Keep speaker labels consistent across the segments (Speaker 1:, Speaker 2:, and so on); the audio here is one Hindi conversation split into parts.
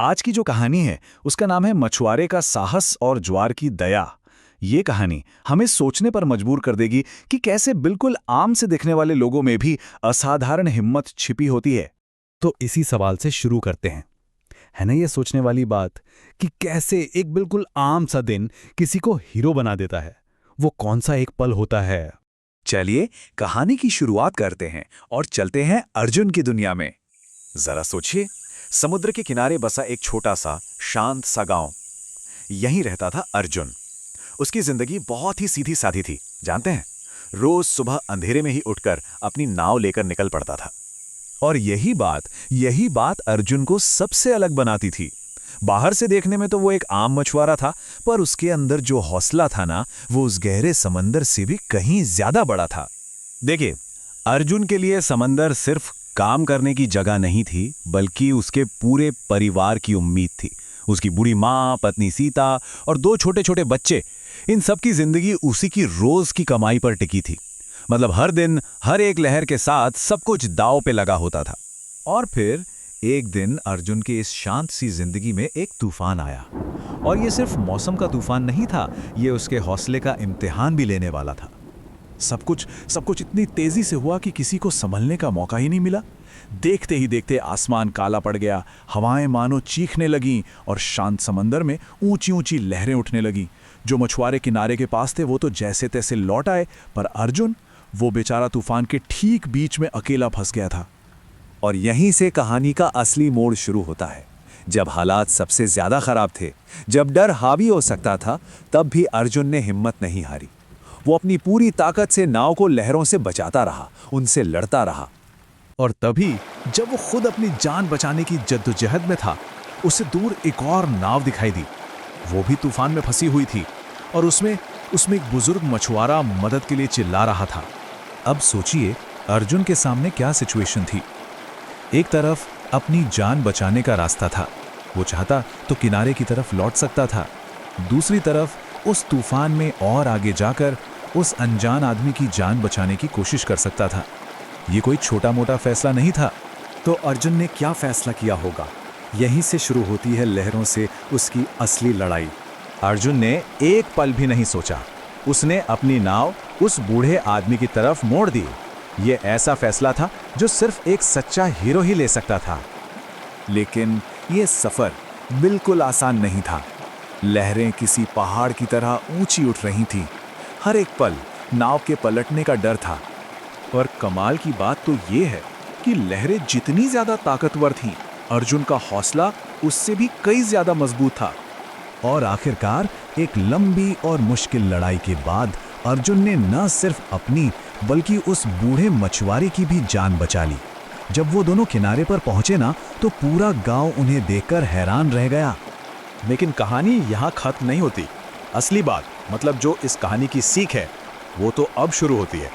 Speaker 1: आज की जो कहानी है उसका नाम है मछुआरे का साहस और ज्वार की दया। ये कहानी हमें सोचने पर मजबूर कर देगी कि कैसे बिल्कुल आम से दिखने वाले लोगों में भी असाधारण हिम्मत छिपी होती है। तो इसी सवाल से शुरू करते हैं। है ना ये सोचने वाली बात कि कैसे एक बिल्कुल आम सा दिन किसी को हीरो बना देता है। वो कौन सा एक पल होता है? चलिए कहानी की शुरुआत करते हैं और चलते हैं अर्जुन की दुनिया में। जरा सोचिए, समुद्र के किनारे बसा एक छोटा सा शांत सा गांव। यहीं रहता था अर्जुन। उसकी जिंदगी बहुत ही सीधी सादी थी, जानते हैं। रोज सुबह अंधेरे में ही उठकर अपनी नाव लेकर निकल पड़ता था। और यही बात अर्जुन को सबसे अलग बनाती थी। बाहर से देखने में तो वो एक आम मछुआरा था, पर उसके अंदर जो हौसला था ना, वो उस गहरे समंदर से भी कहीं ज्यादा बड़ा था। देखिए, अर्जुन के लिए समंदर सिर्फ काम करने की जगह नहीं थी, बल्कि उसके पूरे परिवार की उम्मीद थी। उसकी बूढ़ी माँ, पत्नी सीता और 2 छोटे-छोटे बच्चे, इन सब की जिंदगी उसी की रोज की कमाई पर टिकी थी। मतलब हर दिन, हर एक लहर के साथ सब कुछ दांव पे लगा होता था। और फिर एक दिन अर्जुन के इस शांत सी जिंदगी में एक तूफान आया। और ये सिर्फ मौसम का तूफान नहीं था, ये उसके हौसले का इम्तिहान भी लेने वाला था। सब कुछ इतनी तेजी से हुआ कि किसी को संभलने का मौका ही नहीं मिला। देखते ही देखते आसमान काला पड़ गया, हवाएं मानो चीखने लगीं और शांत समंदर में ऊंची ऊंची लहरें उठने लगीं। जो मछुआरे किनारे के पास थे वो तो जैसे तैसे लौट आए, पर अर्जुन, वो बेचारा तूफान के ठीक बीच में अकेला फंस गया था। और यहीं से कहानी का असली मोड़ शुरू होता है। जब हालात सबसे ज्यादा खराब थे, जब डर हावी हो सकता था, तब भी अर्जुन ने हिम्मत नहीं हारी। वो अपनी पूरी ताकत से नाव को लहरों से बचाता रहा, उनसे लड़ता रहा। और तभी जब वो खुद अपनी जान बचाने की जद्दोजहद में था, उसे दूर एक और नाव दिखाई दी। वो भी तूफान में फंसी हुई थी और उसमें एक बुजुर्ग मछुआरा मदद के लिए चिल्ला रहा था। अब सोचिए अर्जुन के सामने क्या सिचुएशन थी। एक तरफ अपनी जान बचाने का रास्ता था, वो चाहता तो किनारे की तरफ लौट सकता था। दूसरी तरफ उस तूफान में और आगे जाकर उस अनजान आदमी की जान बचाने की कोशिश कर सकता था। ये कोई छोटा मोटा फैसला नहीं था। तो अर्जुन ने क्या फैसला किया होगा? यहीं से शुरू होती है लहरों से उसकी असली लड़ाई। अर्जुन ने एक पल भी नहीं सोचा। उसने अपनी नाव उस बूढ़े आदमी की तरफ मोड़ दी। ये ऐसा फैसला था जो सिर्फ एक सच्चा हीरो ही ले सकता था। लेकिन ये सफर बिल्कुल आसान नहीं था। लहरें किसी पहाड़ की तरह ऊंची उठ रही थीं। हर एक पल नाव के पलटने का डर था। पर कमाल की बात तो ये है कि लहरें जितनी ज्यादा ताकतवर थीं, अर्जुन का हौसला उससे भी कई ज्यादा मजबूत था। और आखिरकार एक लंबी और मुश्किल लड़ाई के बाद अर्जुन ने न सिर्फ अपनी बल्कि उस बूढ़े मछुआरे की भी जान बचा ली। जब वो दोनों किनारे पर पहुंचे ना, तो पूरा गांव उन्हें देखकर हैरान रह गया। लेकिन कहानी यहाँ खत्म नहीं होती। असली बात, मतलब जो इस कहानी की सीख है, वो तो अब शुरू होती है।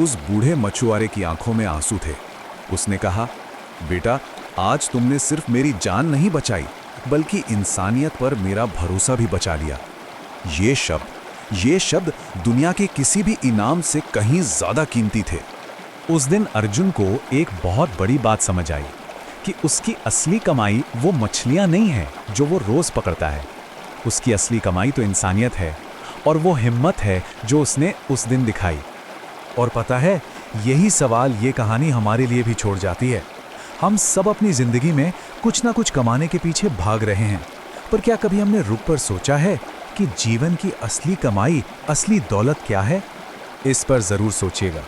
Speaker 1: उस बूढ़े मछुआरे की आंखों में आंसू थे। उसने कहा, बेटा, आज तुमने सिर्फ मेरी जान नहीं बचाई, बल्कि इंसानियत पर मेरा भरोसा भी बचा लिया। ये शब्द दुनिया के किसी भी इनाम से कहीं ज्यादा कीमती थे। उस दिन अर्जुन को एक बहुत बड़ी बात समझ आई कि उसकी असली कमाई वो मछलियां नहीं है जो वो रोज पकड़ता है। उसकी असली कमाई तो इंसानियत है, और वो हिम्मत है जो उसने उस दिन दिखाई। और पता है, यही सवाल ये कहानी हमारे लिए भी छोड़ जाती है। हम सब अपनी जिंदगी में कुछ ना कुछ कमाने के पीछे भाग रहे हैं, पर क्या कभी हमने रुक कर सोचा है कि जीवन की असली कमाई, असली दौलत क्या है? इस पर जरूर सोचिएगा।